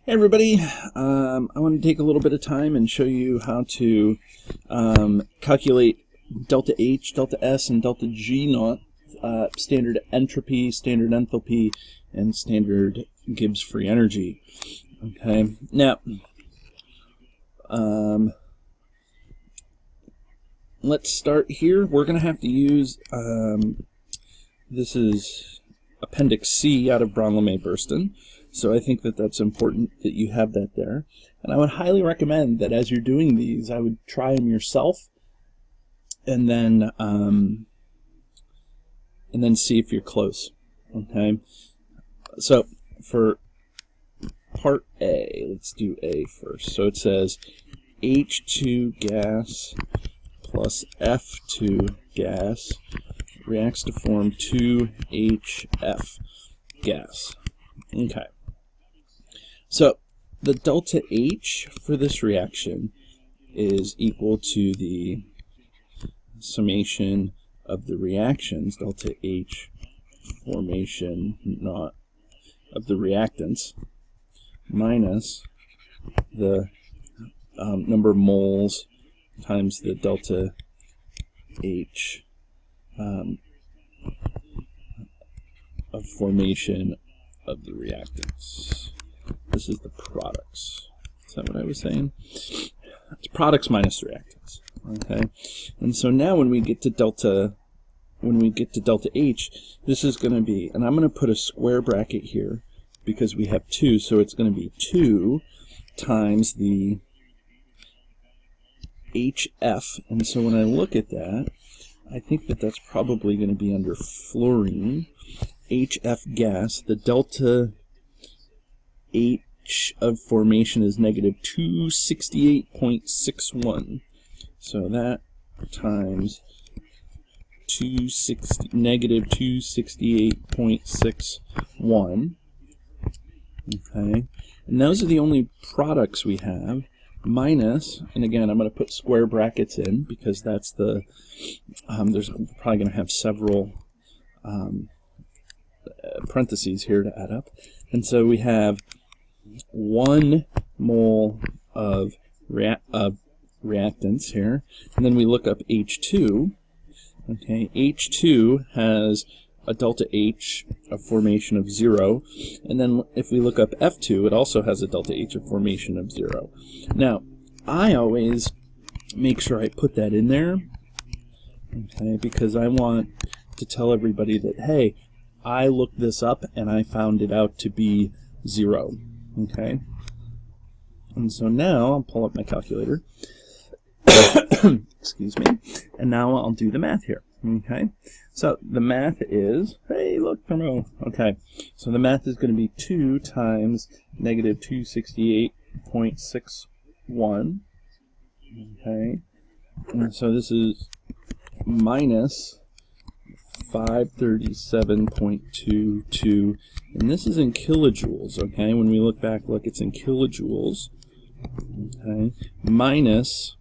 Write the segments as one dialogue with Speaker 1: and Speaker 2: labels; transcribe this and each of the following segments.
Speaker 1: Hey everybody, I want to take a little bit of time and show you how to calculate delta H, delta S, and delta G naught, standard entropy, standard enthalpy, and standard Gibbs free energy. Okay, now let's start here. We're going to have to use, this is Appendix C out of Braun-Lemay-Burston. So I think that that's important that you have that there. And I would highly recommend that as you're doing these, I would try them yourself and then see if you're close. Okay. So for part A, let's do A first. So it says H2 gas plus F2 gas reacts to form 2HF gas. Okay. So the delta H for this reaction is equal to the summation of the reactions, delta H formation not of the reactants, minus the number of moles times the delta H of formation of the reactants. This is the products. Is that what I was saying? It's products minus reactants. Okay, and so now when we get to delta H, this is going to be, and I'm going to put a square bracket here because we have 2, so it's going to be 2 times the HF. And so when I look at that, I think that that's probably going to be under fluorine. HF gas, the delta H of formation is negative 268.61. So that times negative 268.61. Okay, and those are the only products we have, minus, and again I'm going to put square brackets in because that's the, there's probably going to have several parentheses here to add up. And so we have 1 mole of reactants here, and then we look up H2. Okay, H2 has a delta H of formation of 0, and then if we look up F2, it also has a delta H of formation of 0. Now, I always make sure I put that in there, okay, because I want to tell everybody that, hey, I looked this up and I found it out to be 0. Okay, and so now I'll pull up my calculator. Excuse me. And now I'll do the math here. Okay, so the math is, hey, look, thermo. Okay, so the math is going to be 2 times negative 268.61. Okay, and so this is minus 537.22, and this is in kilojoules. Okay, when we look back, look, it's in kilojoules. Okay, minus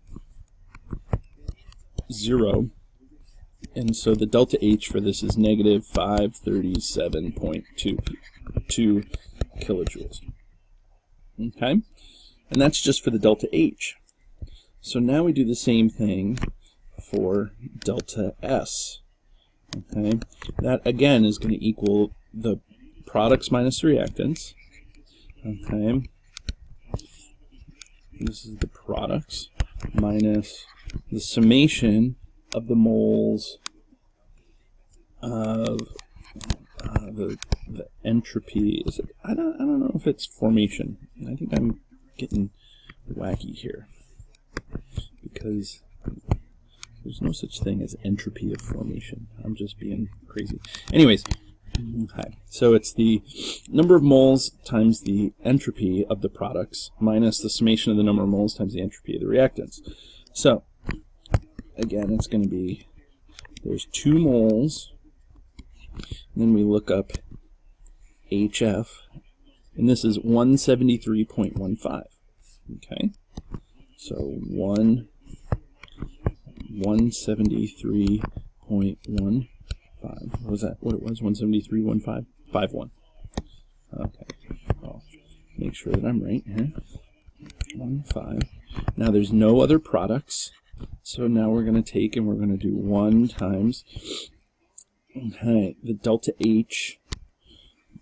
Speaker 1: 0, and so the delta H for this is negative 537.22 kilojoules. Okay, and that's just for the delta H. So now we do the same thing for delta S. Okay, that again is going to equal the products minus the reactants. Okay, this is the products minus the summation of the moles of the entropy. Is it? I don't know if it's formation. I think I'm getting wacky here because there's no such thing as entropy of formation. I'm just being crazy. Anyways, okay, so it's the number of moles times the entropy of the products minus the summation of the number of moles times the entropy of the reactants. So again, it's going to be, there's 2 moles, and then we look up HF, and this is 173.15. Okay, so 173.15. What was that? What it was? 173.15? 51. Okay. Oh, make sure that I'm right here. 1, 5. Now there's no other products, so now we're going to take and we're going to do 1 times, okay, the delta H,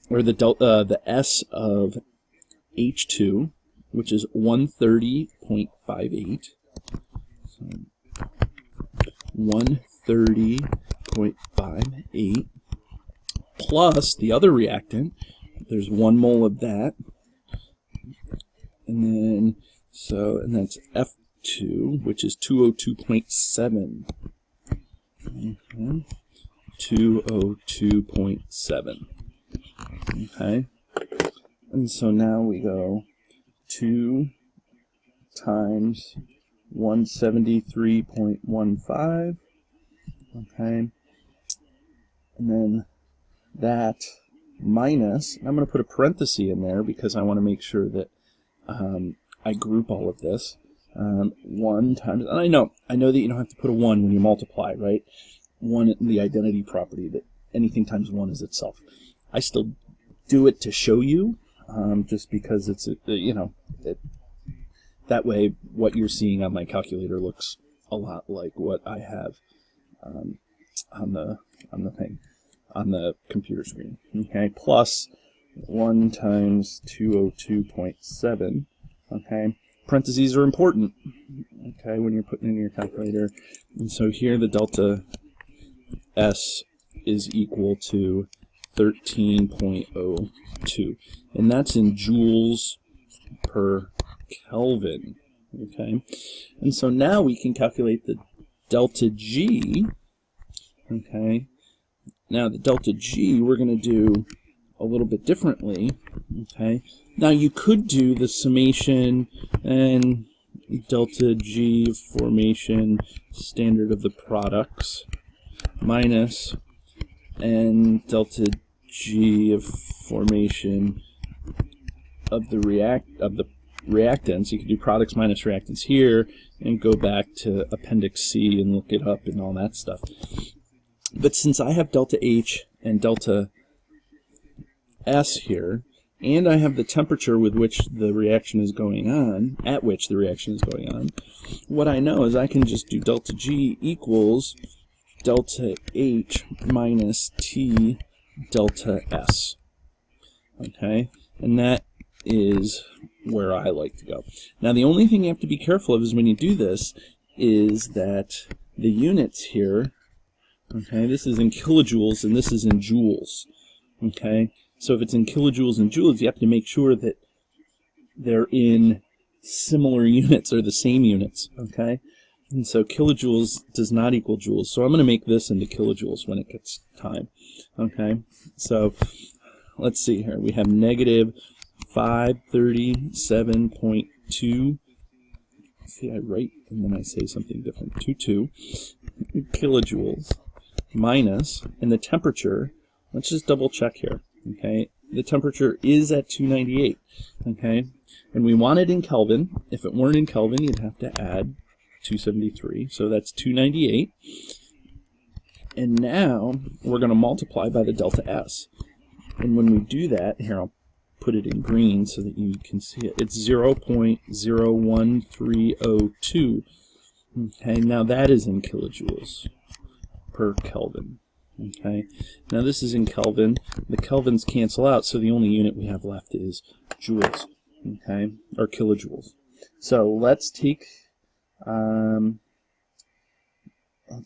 Speaker 1: or the S of H2, which is 130.58. So 130.58 plus the other reactant. There's 1 mole of that, and then and that's F2, which is 202.7. Okay. 202.7. Okay. And so now we go 2 times 173.15. Okay. And then that minus, I'm going to put a parenthesis in there because I want to make sure that I group all of this. 1 times, and I know that you don't have to put a 1 when you multiply, right? 1, the identity property that anything times 1 is itself. I still do it to show you, just because it's, that way what you're seeing on my calculator looks a lot like what I have on the computer screen. Okay, plus 1 times 202.7. Okay, parentheses are important, okay, when you're putting in your calculator. And so here the delta S is equal to 13.02, and that's in joules per Kelvin. Okay, and so now we can calculate the delta G. Okay, now the delta G we're going to do a little bit differently. Okay, now you could do the summation and delta G formation standard of the products minus and delta G of formation of the reactants. You could do products minus reactants here and go back to Appendix C and look it up and all that stuff. But since I have delta H and delta S here, and I have the temperature with which the reaction is going on, at which the reaction is going on, what I know is I can just do delta G equals delta H minus T delta S. Okay, and that is where I like to go. Now the only thing you have to be careful of is when you do this is that the units here, okay, this is in kilojoules and this is in joules. Okay, so if it's in kilojoules and joules, you have to make sure that they're in similar units or the same units. Okay, and so kilojoules does not equal joules, so I'm going to make this into kilojoules when it gets time. Okay, so let's see here. We have negative 537.2. See, I write and then I say something different. 22 kilojoules minus, and the temperature, let's just double check here. Okay, the temperature is at 298. Okay, and we want it in Kelvin. If it weren't in Kelvin, you'd have to add 273. So that's 298. And now we're going to multiply by the delta S. And when we do that, here I'll put it in green so that you can see it. It's 0.01302. Okay, now that is in kilojoules per Kelvin. Okay, now this is in Kelvin. The Kelvins cancel out, so the only unit we have left is joules. Okay, or kilojoules. So let's take, let's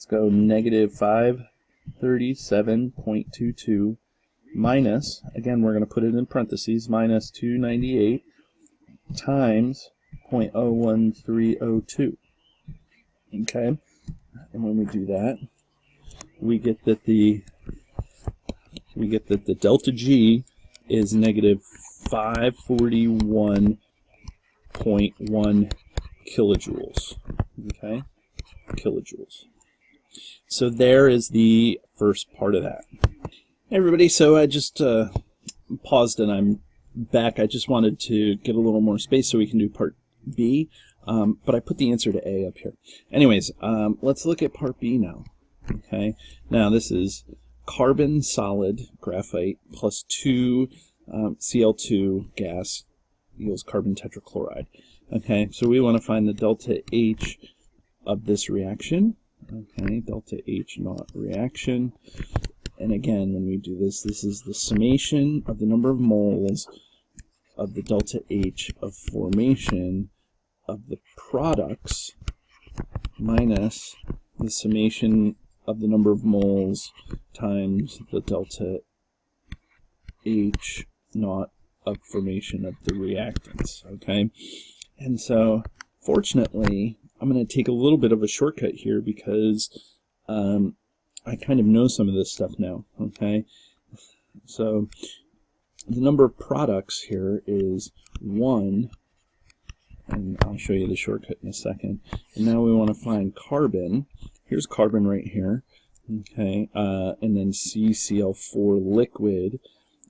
Speaker 1: go negative 537.22 minus, again we're going to put it in parentheses, minus 298 times 0.01302. Okay, and when we do that, we get that the delta G is negative 541.1 kilojoules. Okay, kilojoules. So there is the first part of that. Hey everybody, so I just paused and I'm back. I just wanted to get a little more space so we can do part B, but I put the answer to A up here. Anyways, let's look at part B now. Okay, now this is carbon solid graphite plus 2 Cl2 gas yields carbon tetrachloride. Okay, so we want to find the delta H of this reaction. Okay, delta H naught reaction. And again, when we do this, this is the summation of the number of moles of the delta H of formation of the products minus the summation of the number of moles times the delta H naught of formation of the reactants. Okay, and so fortunately, I'm going to take a little bit of a shortcut here because I kind of know some of this stuff now. Okay, so the number of products here is 1, and I'll show you the shortcut in a second. And now we want to find carbon. Here's carbon right here. Okay, and then CCl4 liquid.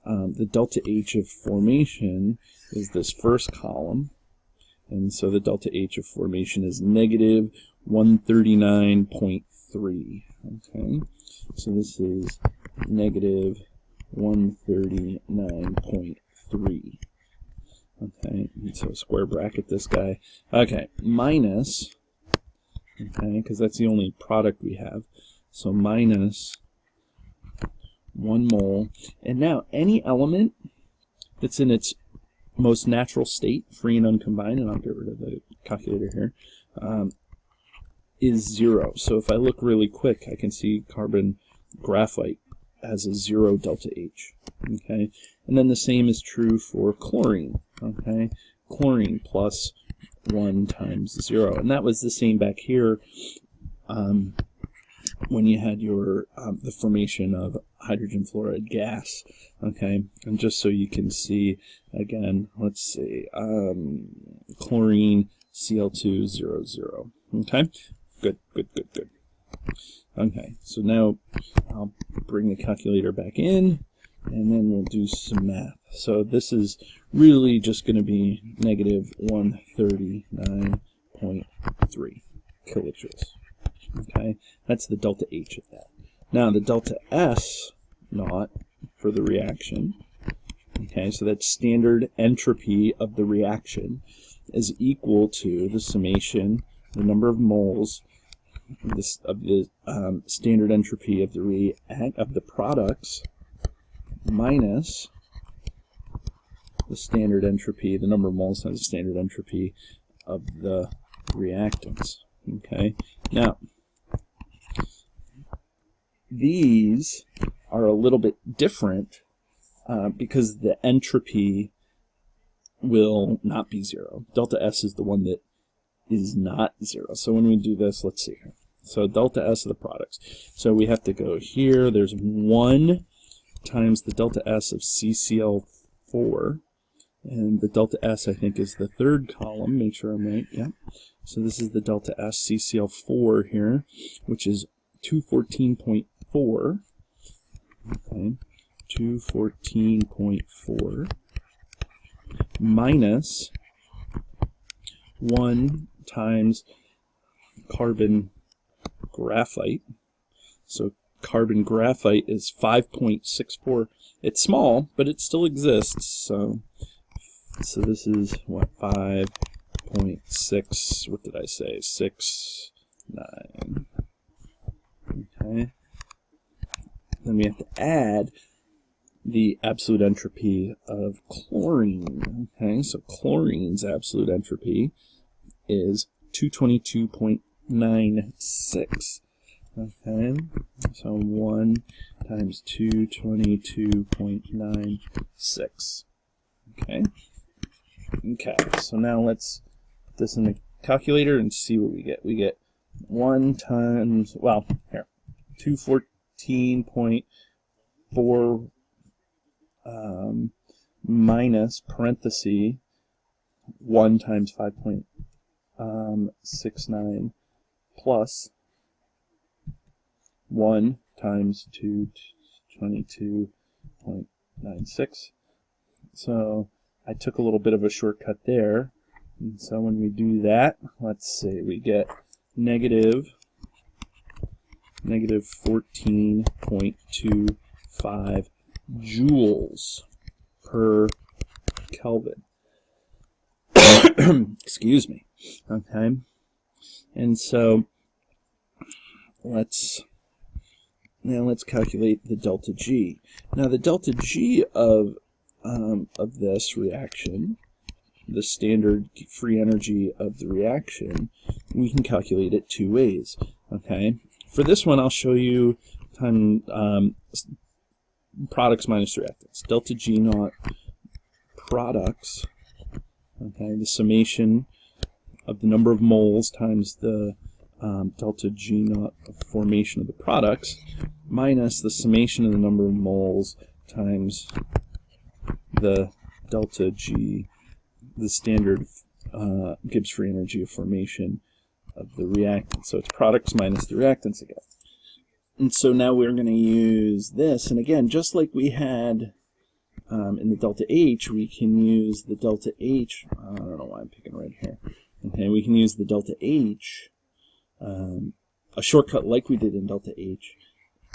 Speaker 1: The delta H of formation is this first column, and so the delta H of formation is negative 139.3. Okay, so this is negative 139.3. Okay, so square bracket this guy. Okay, minus, okay, because that's the only product we have, so minus 1 mole. And now any element that's in its most natural state, free and uncombined, and I'll get rid of the calculator here, is 0. So if I look really quick, I can see carbon graphite has a 0 delta H. Okay, and then the same is true for chlorine. Okay, chlorine plus 1 times 0, and that was the same back here when you had your the formation of hydrogen fluoride gas. Okay, and just so you can see again, let's see, chlorine Cl2 0 0. Okay, good. Okay, so now I'll bring the calculator back in, and then we'll do some math. So this is really just going to be negative 139.3 kilojoules. Okay, that's the delta H of that. Now the delta S naught for the reaction, okay, so that's standard entropy of the reaction, is equal to the summation, the number of moles of the standard entropy of the products minus the standard entropy, the number of moles times the standard entropy of the reactants. Okay, now these are a little bit different because the entropy will not be 0. Delta S is the one that is not 0. So when we do this, let's see here. So delta S of the products. So we have to go here. There's 1 times the delta S of CCl4. And the delta S, I think, is the third column. Make sure I'm right. Yeah. So this is the delta S CCl4 here, which is 214.4. Okay. 214.4 minus 1 times carbon graphite. So carbon graphite is 5.64. It's small, but it still exists. So this is what, 5.6, what did I say? 69. Okay. Then we have to add the absolute entropy of chlorine. Okay, so chlorine's absolute entropy is 222.96. Okay, so 1 times 222.96. Okay. Okay, so now let's put this in the calculator and see what we get. We get 1 times, well, here, 214.4 minus parenthesis 1 times 5.69 plus 1 times 222.96. So I took a little bit of a shortcut there. And so when we do that, let's see, we get negative 14.25 joules per Kelvin. Excuse me. Okay. And so let's calculate the delta G. Now the delta G of this reaction, the standard free energy of the reaction, we can calculate it two ways. Okay. For this one, I'll show you products minus reactants. Delta G naught products. Okay, the summation of the number of moles times the delta G naught of formation of the products minus the summation of the number of moles times the delta G, the standard Gibbs free energy of formation of the reactant. So it's products minus the reactants again. And so now we're going to use this, and again, just like we had in the delta H, we can use the delta H, I don't know why I'm picking red here. Okay, we can use the delta H, a shortcut like we did in delta H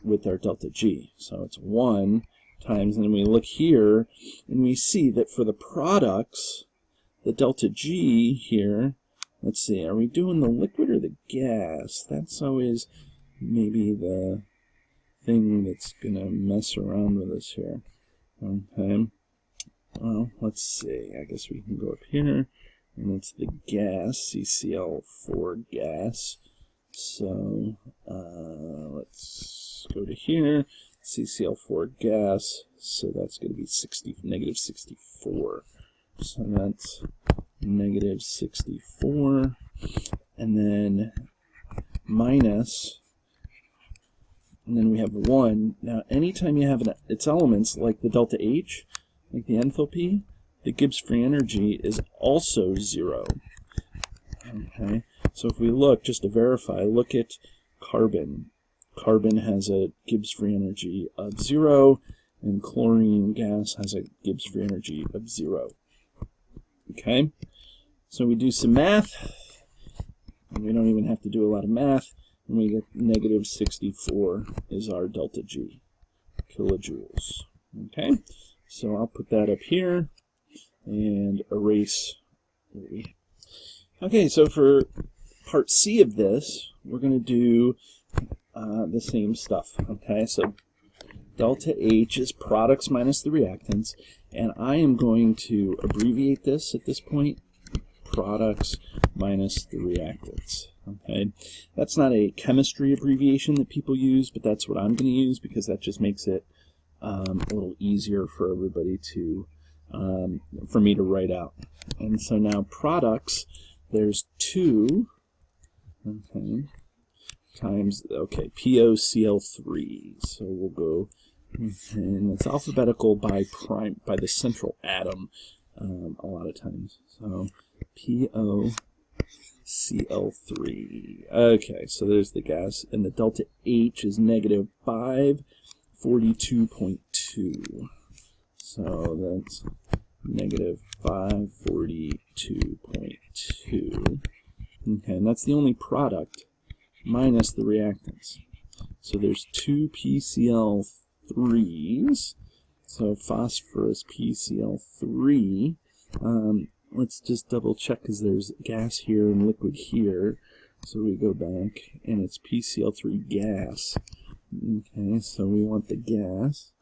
Speaker 1: with our delta G. So it's 1 times, and then we look here, and we see that for the products, the delta G here, let's see, are we doing the liquid or the gas? That's always maybe the thing that's going to mess around with us here. Okay, well, let's see, I guess we can go up here, and it's the gas, CCl4 gas. So let's go to here, CCl4 gas, so that's going to be negative 64. So that's negative 64, and then minus, and then we have 1. Now, anytime you have its elements, like the delta H, like the enthalpy, the Gibbs free energy is also 0. Okay, so if we look, just to verify, look at carbon. Carbon has a Gibbs free energy of 0, and chlorine gas has a Gibbs free energy of 0. Okay, so we do some math, and we don't even have to do a lot of math, and we get negative 64 is our delta G, kilojoules. Okay, so I'll put that up here and erase. Okay, so for part C of this, we're going to do the same stuff. Okay, so delta H is products minus the reactants, and I am going to abbreviate this at this point, products minus the reactants. Okay, that's not a chemistry abbreviation that people use, but that's what I'm going to use because that just makes it a little easier for everybody to, for me to write out. And so now products, there's 2, okay, times, okay, POCl3. So we'll go, and it's alphabetical by the central atom a lot of times. So POCl3. Okay, so there's the gas, and the delta H is negative 542.2. So that's negative 542.2. Okay, and that's the only product minus the reactants. So there's 2 PCl3s. So phosphorus PCl3. Let's just double check because there's gas here and liquid here. So we go back, and it's PCl3 gas. Okay, so we want the gas.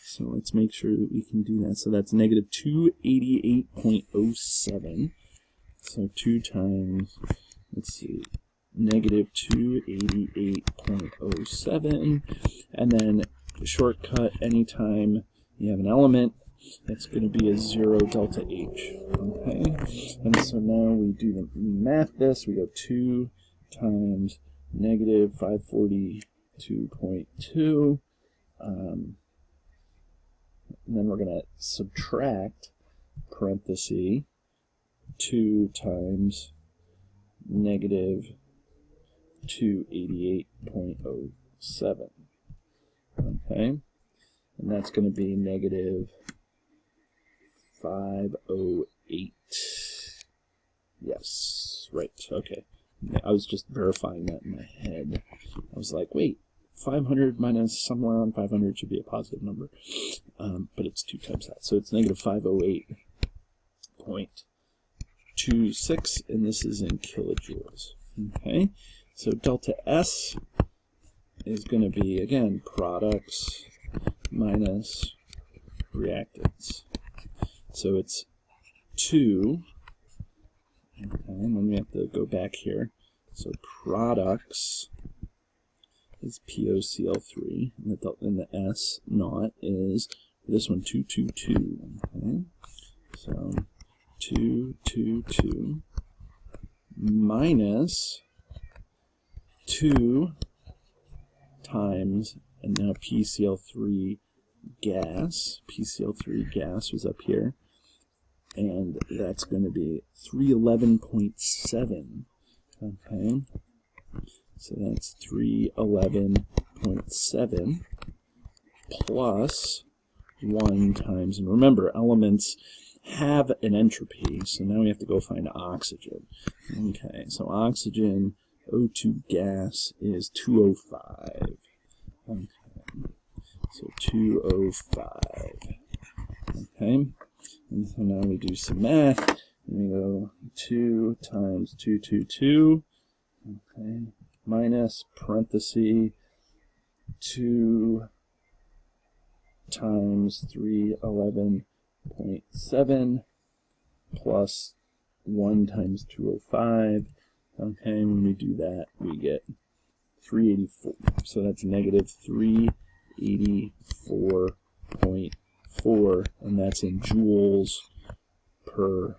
Speaker 1: So let's make sure that we can do that. So that's negative 288.07. So 2 times, let's see, negative 288.07. And then shortcut, anytime you have an element, it's going to be a 0 delta H. Okay, and so now we do the math this. We go 2 times negative 542.2. And then we're going to subtract, parenthesis, 2 times negative 288.07. Okay, and that's going to be negative 508. Yes, right, okay. I was just verifying that in my head. I was like, wait, 500 minus somewhere around 500 should be a positive number. But it's 2 times that. So it's negative 508.2. 0.26, and this is in kilojoules. Okay, so delta S is going to be, again, products minus reactants. So it's 2, okay, and then we have to go back here. So products is POCl3, and the S naught is, this one, 222. Okay, so 222 minus 2 times, and now PCl3 gas. PCl3 gas was up here, and that's going to be 311.7. Okay, so that's 311.7 plus 1 times, and remember, elements have an entropy, so now we have to go find oxygen. Okay, so oxygen, O2 gas is 205. Okay, so 205. Okay, and so now we do some math, and we go 2 times 222, okay, minus parenthesis 2 times 311.7 plus 1 times 205. Okay, when we do that, we get 384. So that's negative 384.4, and that's in joules per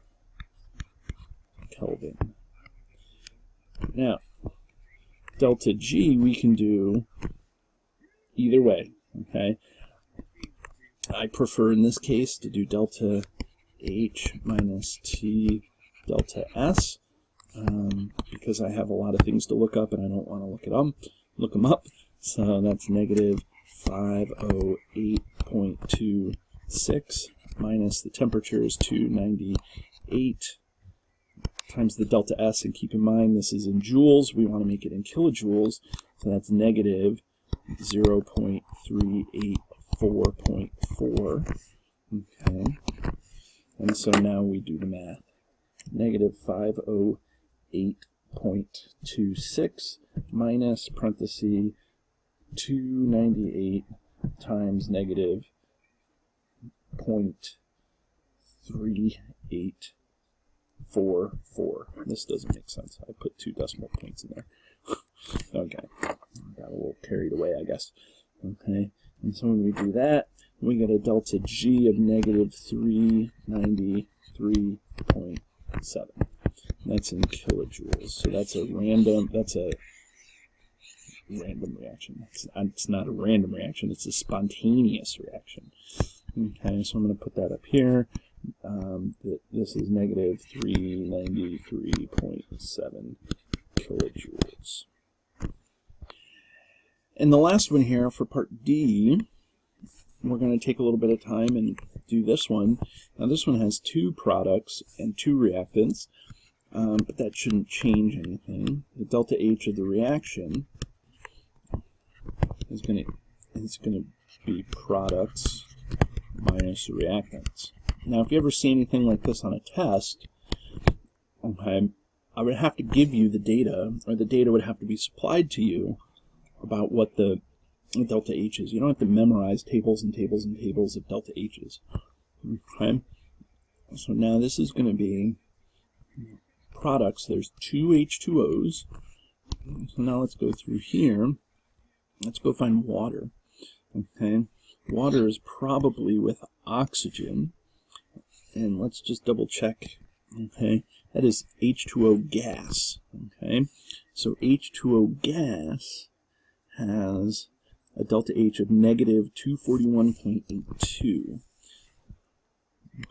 Speaker 1: Kelvin. Now, delta G we can do either way, okay? I prefer in this case to do delta H minus T delta S because I have a lot of things to look up and I don't want to look them up. So that's negative 508.26 minus the temperature is 298 times the delta S, and keep in mind this is in joules, we want to make it in kilojoules, so that's negative 0.384.4. Okay, and so now we do the math. Negative 508.26 minus parenthesis 298 times negative 0.3844. This doesn't make sense. I put 2 decimal points in there. Okay, got a little carried away, I guess. Okay, and so when we do that, we get a delta G of negative 393.7. That's in kilojoules. So that's a random reaction. It's not a random reaction, it's a spontaneous reaction. Okay, so I'm going to put that up here. This is negative 393.7 kilojoules. And the last one here for part D, we're going to take a little bit of time and do this one. Now this one has 2 products and 2 reactants, but that shouldn't change anything. The delta H of the reaction is going to be products minus the reactants. Now if you ever see anything like this on a test, okay, I would have to give you the data, or the data would have to be supplied to you about what the delta H is. You don't have to memorize tables and tables and tables of delta H's. Okay, so now this is going to be products. There's 2 H2Os. So now let's go through here. Let's go find water. Okay, water is probably with oxygen, and let's just double check. Okay, that is H2O gas. Okay, so H2O gas has a delta H of negative 241.82.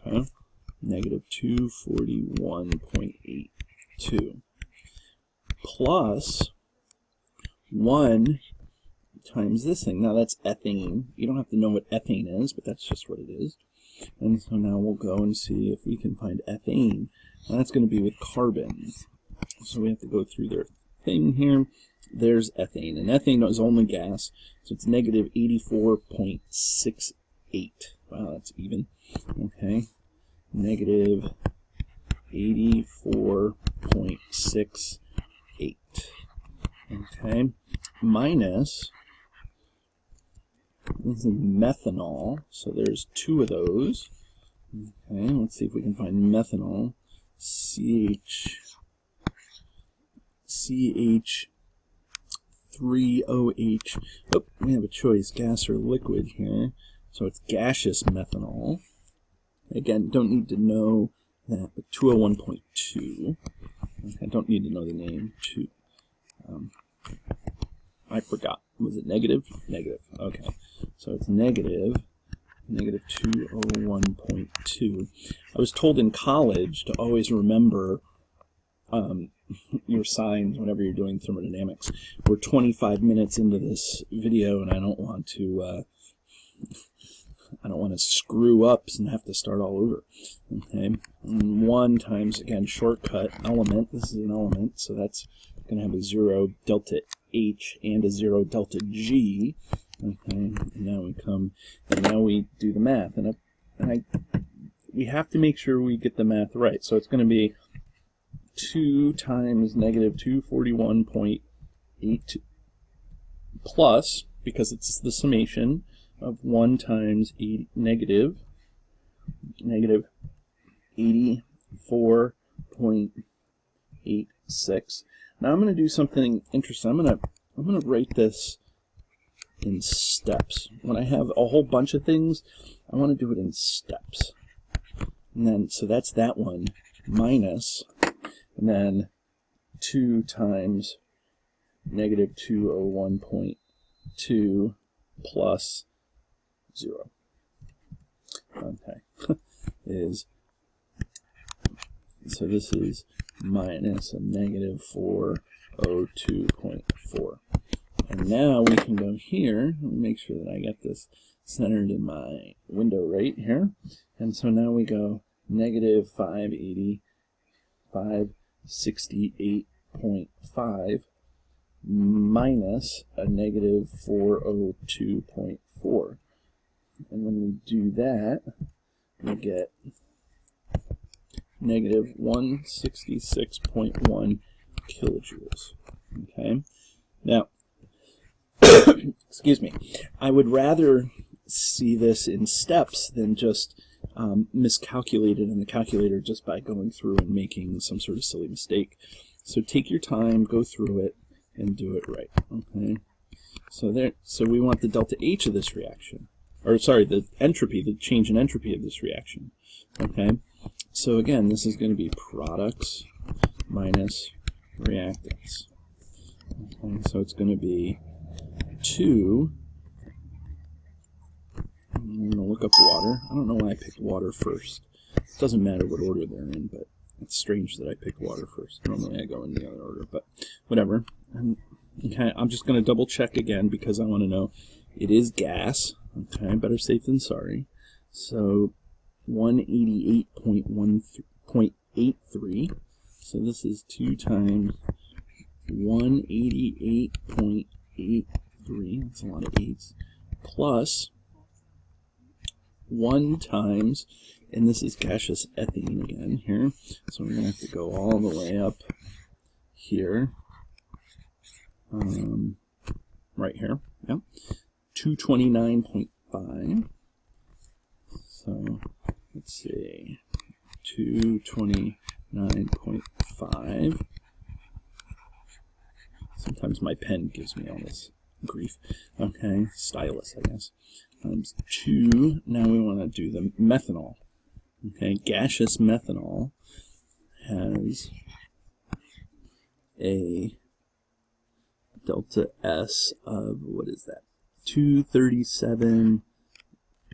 Speaker 1: Okay, negative 241.82 plus 1 times this thing. Now that's ethane. You don't have to know what ethane is, but that's just what it is. And so now we'll go and see if we can find ethane. And that's going to be with carbon. So we have to go through their thing here. There's ethane, and ethane is only gas, so it's negative 84.68. Wow, that's even. Okay, negative 84.68. Okay, minus, this is methanol, so there's 2 of those. Okay, let's see if we can find methanol. CH3OH. Oh, we have a choice, gas or liquid here. So it's gaseous methanol. Again, don't need to know that, but 201.2. I don't need to know the name. I forgot. Was it negative? Negative. Okay. So it's negative 201.2. I was told in college to always remember your signs whenever you're doing thermodynamics. We're 25 minutes into this video, and I don't want to screw up and have to start all over. Okay, and 1 times, again, shortcut element. This is an element, so that's going to have a 0 delta H and a 0 delta G. Okay, and now we do the math, and we have to make sure we get the math right. So it's going to be 2 times negative 241.8 plus, because it's the summation of 1 times negative 84.86. Now I'm going to do something interesting. I'm going to write this in steps. When I have a whole bunch of things, I want to do it in steps. And then, so that's that one, minus, and then 2 times negative 201.2 plus 0. Okay. So this is minus a negative 402.4. And now we can go here. Let me make sure that I get this centered in my window right here. And so now we go negative 568.5 minus a negative 402.4. And when we do that, we get negative 166.1 kilojoules. Okay? Now, excuse me, I would rather see this in steps than just miscalculate it in the calculator just by going through and making some sort of silly mistake. So take your time, go through it, and do it right. Okay? So we want the delta H of this reaction. Or sorry, the entropy, the change in entropy of this reaction. Okay? So again, this is going to be products minus reactants. Okay, so it's going to be 2. I'm going to look up water. I don't know why I picked water first. It doesn't matter what order they're in, but it's strange that I picked water first. Normally I go in the other order, but whatever. Okay, I'm just going to double check again because I want to know it is gas. Okay, better safe than sorry. So 188.83. So this is 2 times 188.83. That's a lot of 8s. Plus 1 times, and this is gaseous ethane again here. So we're going to have to go all the way up here. Right here. Yep. 229.5. So let's see. 229.5. Sometimes my pen gives me all this grief. Okay, stylus, I guess. Times 2. Now we want to do the methanol. Okay, gaseous methanol has a delta S of, what is that? 237.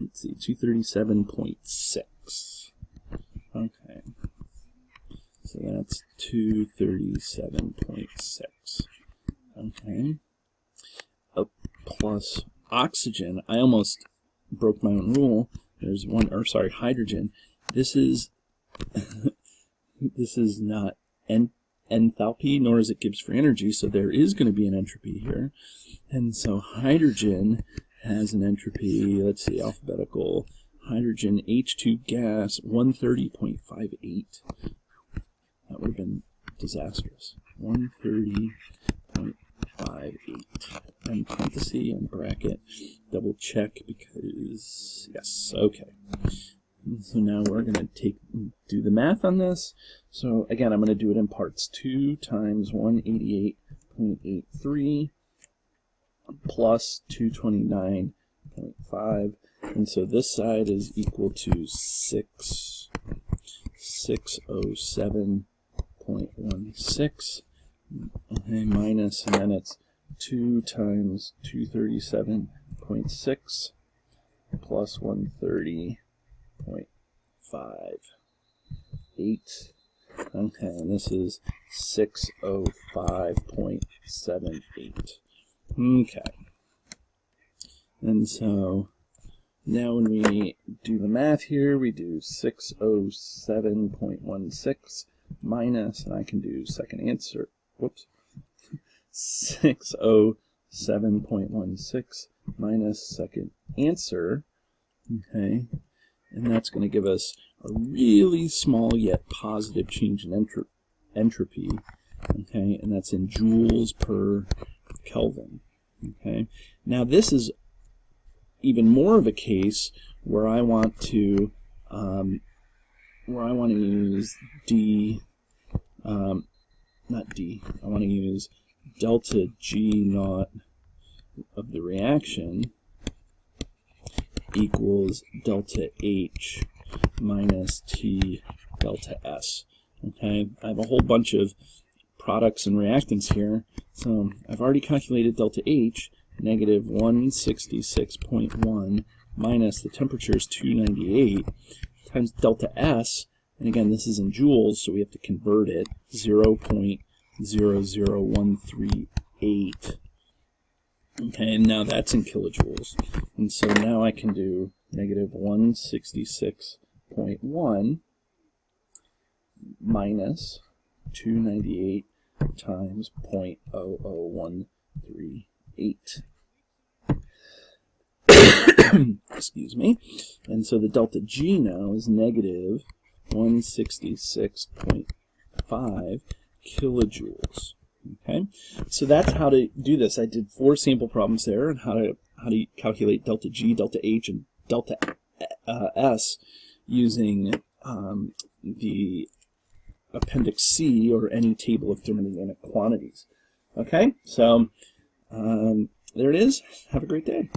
Speaker 1: Let's see, 237.6. Okay. So that's 237.6. Okay. Plus oxygen. I almost broke my own rule. There's one, or sorry, hydrogen. This is this is not enthalpy, nor is it Gibbs free energy, so there is going to be an entropy here. And so hydrogen has an entropy, let's see, alphabetical. Hydrogen H2 gas 130.58. disastrous. 130.58. And parenthesis and bracket, double check because, yes, okay. And so now we're going to do the math on this. So again, I'm going to do it in parts. 2 times 188.83 plus 229.5. And so this side is equal to 607.16. Okay, minus, and then it's 2 times 237.6 plus 130.58. Okay, and this is 605.78. Okay. And so now when we do the math here, we do 607.16 minus, and I can do second answer, whoops, 607.16 minus second answer, okay, and that's going to give us a really small yet positive change in entropy, okay, and that's in joules per Kelvin, okay. Now this is even more of a case where I want to use I want to use delta G naught of the reaction equals delta H minus T delta S. Okay, I have a whole bunch of products and reactants here, so I've already calculated delta H, negative 166.1 minus the temperature is 298 times delta S, and again this is in joules, so we have to convert it, 0.00138. Okay, and now that's in kilojoules, and so now I can do negative 166.1 minus 298 times 0.00138. Excuse me. And so the delta G now is negative 166.5 kilojoules. Okay, so that's how to do this. I did 4 sample problems there, and how to calculate delta G, delta H, and delta S using the Appendix C or any table of thermodynamic quantities. Okay, so there it is. Have a great day.